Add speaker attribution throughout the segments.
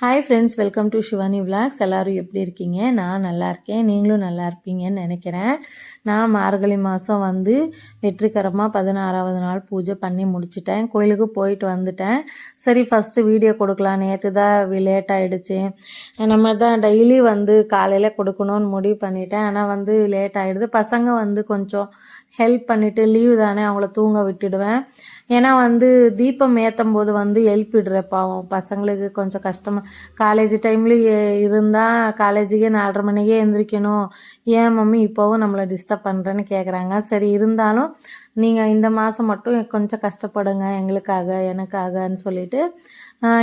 Speaker 1: Hi friends, welcome to Shivani vlogs. எல்லோரும் எப்படி இருக்கீங்க? நான் நல்லா இருக்கேன். நீங்களும் நல்லா இருப்பீங்கன்னு நினைக்கிறேன். நான் மார்கழி மாதம் வந்து வெற்றிகரமாக 16வது நாள் பூஜை பண்ணி முடிச்சிட்டேன். கோயிலுக்கு போயிட்டு வந்துட்டேன். சரி, ஃபஸ்ட்டு வீடியோ கொடுக்கலாம். நேற்று தான் லேட் ஆகிடுச்சு. நம்ம தான் டெய்லி வந்து காலையில் கொடுக்கணும்னு முடிவு பண்ணிட்டேன். ஆனால் வந்து லேட் ஆகிடுது. பசங்க வந்து கொஞ்சம் ஹெல்ப் பண்ணிவிட்டு லீவு தானே, அவங்கள தூங்க விட்டுடுவேன். ஏன்னா வந்து தீபம் ஏற்றும் போது வந்து எழுப்பிடுற பாவம் பசங்களுக்கு கொஞ்சம் கஷ்டமாக. காலேஜ் டைம்லேயும் இருந்தால் காலேஜுக்கே 4:30 மணிக்கே எழுந்திரிக்கணும். ஏன் மம்மி இப்போவும் நம்மளை டிஸ்டர்ப் பண்ணுறேன்னு கேட்குறாங்க. சரி, இருந்தாலும் நீங்கள் இந்த மாதம் மட்டும் கொஞ்சம் கஷ்டப்படுங்க எங்களுக்காக எனக்காகன்னு சொல்லிட்டு.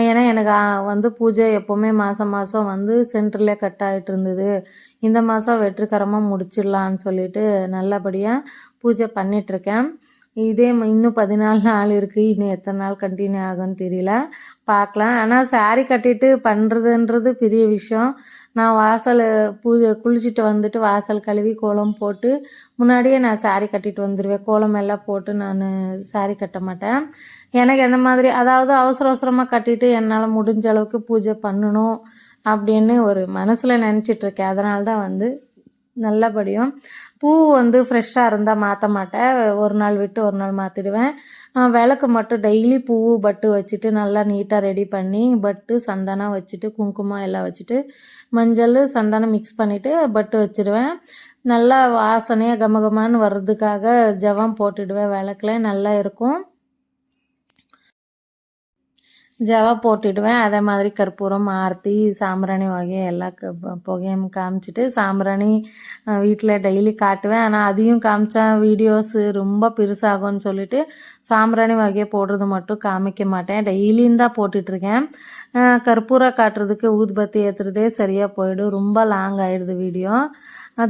Speaker 1: ஏன்னா எனக்கு வந்து பூஜை எப்போவுமே மாதம் மாதம் வந்து சென்டர்லேயே கட் ஆகிட்டு இருந்தது. இந்த மாதம் வெற்றிகரமாக முடிச்சிடலான்னு சொல்லிட்டு நல்லபடியாக பூஜை பண்ணிகிட்ருக்கேன். இதே இன்னும் 14 நாள் இருக்குது. இன்னும் எத்தனை நாள் கண்டினியூ ஆகும்னு தெரியல, பார்க்கலாம். ஆனால் சாரீ கட்டிட்டு பண்ணுறதுன்றது பெரிய விஷயம். நான் வாசல் பூஜை குளிச்சுட்டு வந்துட்டு வாசல் கழுவி கோலம் போட்டு முன்னாடியே நான் சாரீ கட்டிட்டு வந்துடுவேன். கோலம் எல்லாம் போட்டு நான் சாரீ கட்ட மாட்டேன். எனக்கு எந்த மாதிரி, அதாவது அவசர அவசரமாக கட்டிட்டு என்னால் முடிஞ்ச அளவுக்கு பூஜை பண்ணணும் அப்படின்னு ஒரு மனசில் நினச்சிட்ருக்கேன். அதனால தான் வந்து நல்லபடியும் பூ வந்து ஃப்ரெஷ்ஷாக இருந்தால் மாற்ற மாட்டேன். ஒரு நாள் விட்டு ஒரு நாள் மாற்றிடுவேன். விளக்கு மட்டும் டெய்லி பூ பட்டு வச்சுட்டு நல்லா நீட்டாக ரெடி பண்ணி பட்டு சந்தனம் வச்சுட்டு குங்குமம் எல்லாம் வச்சுட்டு மஞ்சள் சந்தனம் மிக்ஸ் பண்ணிவிட்டு பட்டு வச்சுடுவேன். நல்லா வாசனையாக கமகமான்னு வர்றதுக்காக ஜபம் போட்டுடுவேன். விளக்குல நல்லா இருக்கும். ஜவா போட்டுடுவேன். அதே மாதிரி கற்பூரம், ஆரத்தி, சாம்பிராணி வகை எல்லா புகையும் காமிச்சிட்டு சாம்பிராணி வீட்டில் டெய்லி காட்டுவேன். ஆனால் அதையும் காமிச்சா வீடியோஸு ரொம்ப பெருசாகும்னு சொல்லிட்டு சாம்பிராணி வகையை போடுறது மட்டும் காமிக்க மாட்டேன். டெய்லியும் தான் போட்டுட்ருக்கேன். கற்பூரம் காட்டுறதுக்கு ஊதுபத்தி ஏற்றுறதே சரியாக போயிடும். ரொம்ப லாங் ஆகிடுது வீடியோ.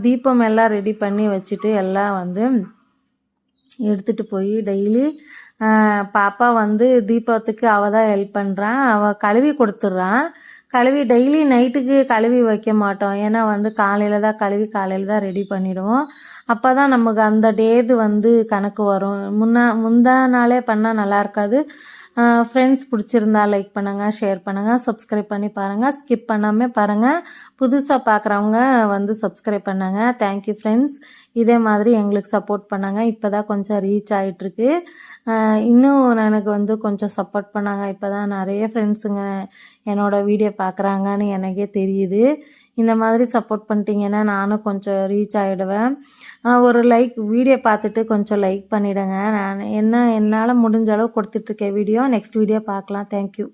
Speaker 1: தீபம் எல்லாம் ரெடி பண்ணி வச்சுட்டு எல்லாம் வந்து எடுத்துகிட்டு போய் டெய்லி பாப்பா வந்து தீபத்துக்கு அவள் தான் ஹெல்ப் பண்ணுறான். அவள் கழுவி கொடுத்துட்றான். கழுவி டெய்லி நைட்டுக்கு கழுவி வைக்க மாட்டோம். ஏன்னா வந்து காலையில் தான் கழுவி காலையில் தான் ரெடி பண்ணிவிடுவோம். அப்போ தான் நமக்கு அந்த டேது வந்து கணக்கு வரும். முந்தா நாளே பண்ணால் நல்லா இருக்காது. ஃப்ரெண்ட்ஸ் பிடிச்சிருந்தா லைக் பண்ணுங்கள், ஷேர் பண்ணுங்கள், சப்ஸ்கிரைப் பண்ணி பாருங்கள். ஸ்கிப் பண்ணாமல் பாருங்கள். புதுசாக பார்க்குறவங்க வந்து சப்ஸ்கிரைப் பண்ணாங்க. Thank you friends. இதே மாதிரி எங்களுக்கு சப்போர்ட் பண்ணாங்க. இப்போ தான் கொஞ்சம் ரீச் ஆகிட்டுருக்கு. இன்னும் எனக்கு வந்து கொஞ்சம் சப்போர்ட் பண்ணாங்க. இப்போ தான் நிறைய ஃப்ரெண்ட்ஸுங்க என்னோடய வீடியோ பார்க்குறாங்கன்னு எனக்கே தெரியுது. இந்த மாதிரி சப்போர்ட் பண்ணிட்டீங்கன்னா நானும் கொஞ்சம் ரீச் ஆகிடுவேன். ஒரு லைக் வீடியோ பார்த்துட்டு கொஞ்சம் லைக் பண்ணிவிடுங்க. நான் என்னால் முடிஞ்ச அளவு கொடுத்துட்ருக்கேன் வீடியோ. நெக்ஸ்ட் வீடியோ பார்க்கலாம். தேங்க்யூ.